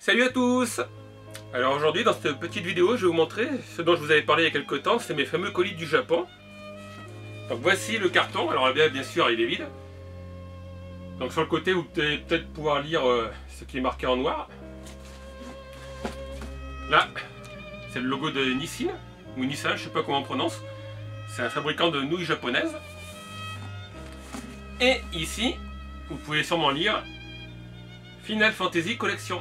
Salut à tous! Alors aujourd'hui dans cette petite vidéo je vais vous montrer ce dont je vous avais parlé il y a quelques temps, c'est mes fameux colis du Japon. Donc voici le carton, alors bien sûr il est vide. Donc sur le côté vous allez peut-être pouvoir lire ce qui est marqué en noir. Là c'est le logo de Nissin, ou Nissan, je sais pas comment on prononce. C'est un fabricant de nouilles japonaises. Et ici vous pouvez sûrement lire Final Fantasy Collection.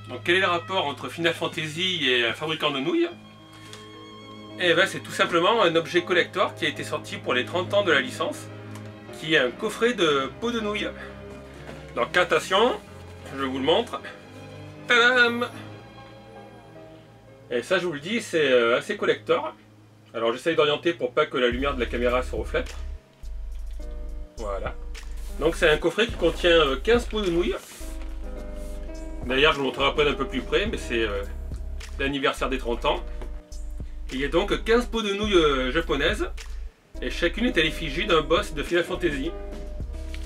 Donc quel est le rapport entre Final Fantasy et un fabricant de nouilles? Et ben c'est tout simplement un objet collector qui a été sorti pour les 30 ans de la licence, qui est un coffret de peau de nouilles. Donc attention, je vous le montre. Tadam! Et ça je vous le dis, c'est assez collector. Alors j'essaye d'orienter pour pas que la lumière de la caméra se reflète. Voilà. Donc c'est un coffret qui contient 15 peaux de nouilles. D'ailleurs, je vous montrerai après d'un peu plus près, mais c'est l'anniversaire des 30 ans. Il y a donc 15 pots de nouilles japonaises, et chacune est à l'effigie d'un boss de Final Fantasy.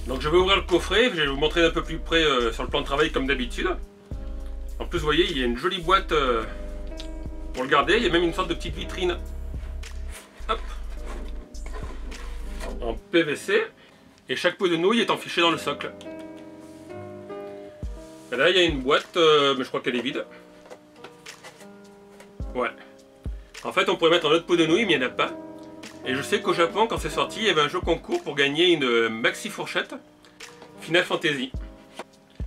Donc je vais ouvrir le coffret, je vais vous montrer d'un peu plus près sur le plan de travail comme d'habitude. En plus, vous voyez, il y a une jolie boîte pour le garder, il y a même une sorte de petite vitrine. Hop, en PVC, et chaque pot de nouilles est enfiché dans le socle. Et là il y a une boîte, mais je crois qu'elle est vide. Ouais. En fait on pourrait mettre un autre pot de nouilles mais il n'y en a pas. Et je sais qu'au Japon quand c'est sorti il y avait un jeu concours pour gagner une maxi fourchette Final Fantasy.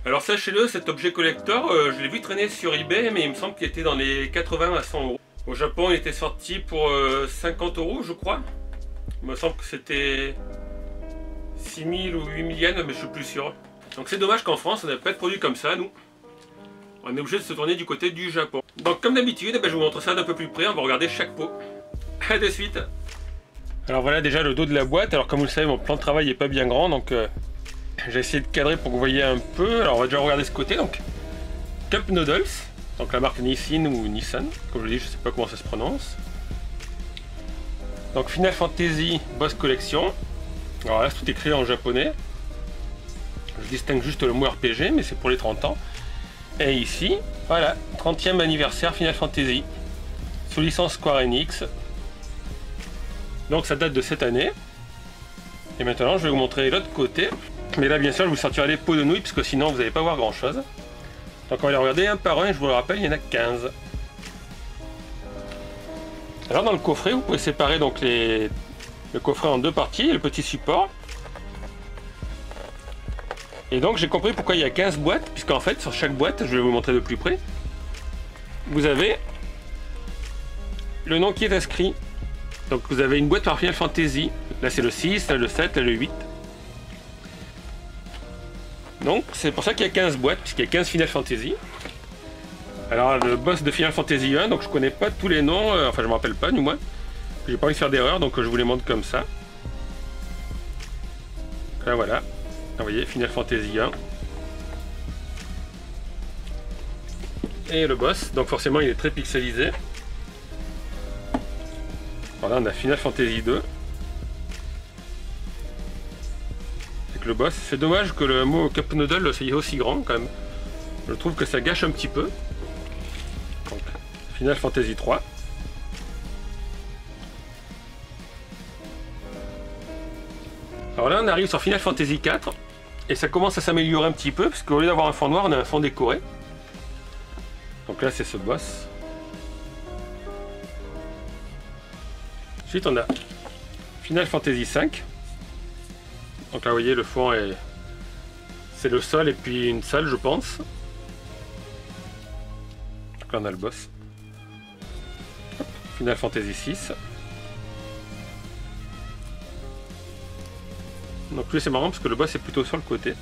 Alors sachez-le, cet objet collector, je l'ai vu traîner sur eBay mais il me semble qu'il était dans les 80 à 100 euros. Au Japon il était sorti pour 50 euros je crois. Il me semble que c'était 6000 ou 8000 yens mais je suis plus sûr. Donc c'est dommage qu'en France on n'a pas de produit comme ça, nous. On est obligé de se tourner du côté du Japon. Donc comme d'habitude, je vous montre ça d'un peu plus près, on va regarder chaque pot. A de suite. Alors voilà déjà le dos de la boîte, alors comme vous le savez mon plan de travail n'est pas bien grand, donc j'ai essayé de cadrer pour que vous voyez un peu. Alors on va déjà regarder ce côté, donc Cup Noodles, donc la marque Nissin ou Nissan, comme je le dis, je sais pas comment ça se prononce. Donc Final Fantasy Boss Collection, alors là c'est tout écrit en japonais. Je distingue juste le mot RPG, mais c'est pour les 30 ans. Et ici, voilà, 30e anniversaire Final Fantasy, sous licence Square Enix. Donc ça date de cette année. Et maintenant, je vais vous montrer l'autre côté. Mais là, bien sûr, je vous sortirai les pots de nouilles, parce que sinon, vous n'allez pas voir grand-chose. Donc on va les regarder un par un, et je vous le rappelle, il y en a 15. Alors dans le coffret, vous pouvez séparer donc le coffret en deux parties, et le petit support. Et donc j'ai compris pourquoi il y a 15 boîtes, puisqu'en fait sur chaque boîte, je vais vous montrer de plus près, vous avez le nom qui est inscrit. Donc vous avez une boîte par Final Fantasy, là c'est le 6, là le 7, là le 8. Donc c'est pour ça qu'il y a 15 boîtes, puisqu'il y a 15 Final Fantasy. Alors le boss de Final Fantasy 1, donc je connais pas tous les noms, enfin je me rappelle pas du moins. J'ai pas envie de faire d'erreur, donc je vous les montre comme ça. Là voilà. Vous voyez, Final Fantasy 1. Et le boss, donc forcément il est très pixelisé. Voilà, on a Final Fantasy 2. Avec le boss. C'est dommage que le mot Cup Noodle soit aussi grand quand même. Je trouve que ça gâche un petit peu. Donc, Final Fantasy 3. Alors là on arrive sur Final Fantasy 4. Et ça commence à s'améliorer un petit peu, parce qu'au lieu d'avoir un fond noir, on a un fond décoré. Donc là, c'est ce boss. Ensuite, on a Final Fantasy 5. Donc là, vous voyez, le fond est... c'est le sol et puis une salle, je pense. Donc là, on a le boss. Final Fantasy 6. Donc lui c'est marrant parce que le boss est plutôt sur le côté.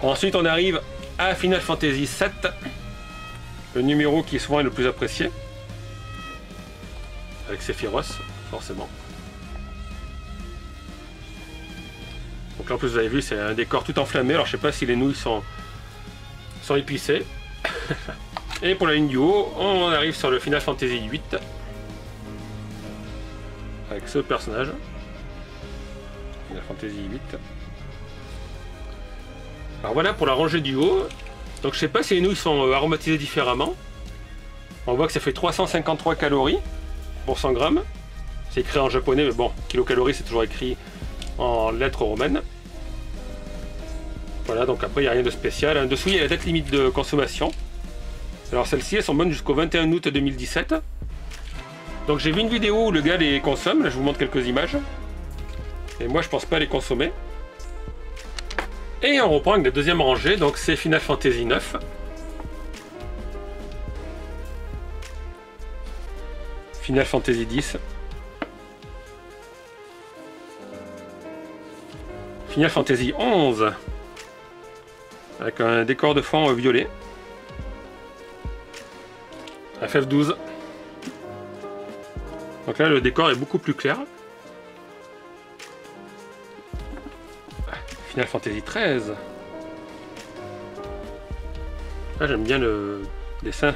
Ensuite on arrive à Final Fantasy 7, le numéro qui est souvent le plus apprécié, avec Sephiroth forcément. Donc là en plus vous avez vu c'est un décor tout enflammé, alors je sais pas si les nouilles sont épicées. Et pour la ligne du haut on arrive sur le Final Fantasy 8 avec ce personnage. Final Fantasy 8. Alors voilà pour la rangée du haut. Donc je sais pas si les nouilles sont aromatisées différemment. On voit que ça fait 353 calories pour 100 grammes. C'est écrit en japonais, mais bon, kilocalories c'est toujours écrit en lettres romaines. Voilà, donc après il n'y a rien de spécial. En dessous il y a la date limite de consommation. Alors celles-ci elles sont bonnes jusqu'au 21 août 2017. Donc j'ai vu une vidéo où le gars les consomme, là je vous montre quelques images. Et moi je pense pas les consommer. Et on reprend avec la deuxième rangée, donc c'est Final Fantasy 9. Final Fantasy 10. Final Fantasy 11. Avec un décor de fond violet. FF12. Donc là le décor est beaucoup plus clair. Final Fantasy 13. Là j'aime bien le dessin.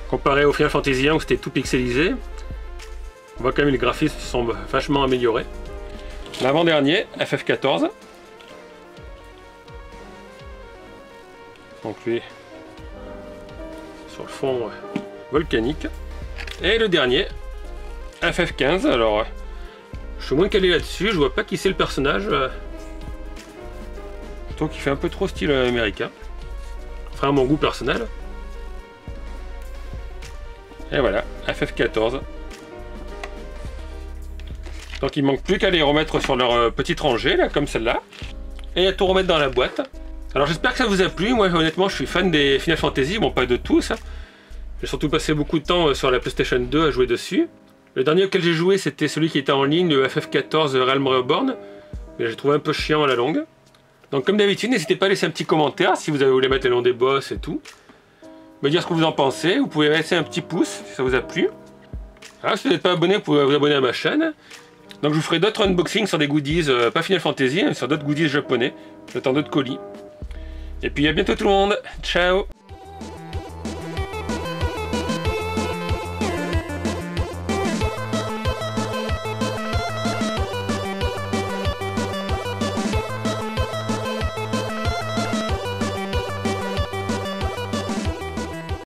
Comparé au Final Fantasy 1 où c'était tout pixelisé. On voit quand même les graphismes sont vachement améliorés. L'avant-dernier, FF14. Donc lui, sur le fond volcanique. Et le dernier, FF15. Alors, je suis moins calé là-dessus, je vois pas qui c'est le personnage. Je trouve qu'il fait un peu trop style américain. Enfin, à mon goût personnel. Et voilà, FF14. Donc il manque plus qu'à les remettre sur leur petite rangée, là, comme celle-là. Et à tout remettre dans la boîte. Alors j'espère que ça vous a plu. Moi honnêtement je suis fan des Final Fantasy, bon pas de tous. J'ai surtout passé beaucoup de temps sur la PlayStation 2 à jouer dessus. Le dernier auquel j'ai joué c'était celui qui était en ligne, le FF14 Realm Reborn. Mais j'ai trouvé un peu chiant à la longue. Donc comme d'habitude, n'hésitez pas à laisser un petit commentaire si vous voulez mettre le nom des boss et tout. Me dire ce que vous en pensez. Vous pouvez laisser un petit pouce si ça vous a plu. Alors, si vous n'êtes pas abonné, vous pouvez vous abonner à ma chaîne. Donc je vous ferai d'autres unboxings sur des goodies, pas Final Fantasy, mais sur d'autres goodies japonais. J'attends d'autres colis. Et puis à bientôt tout le monde. Ciao.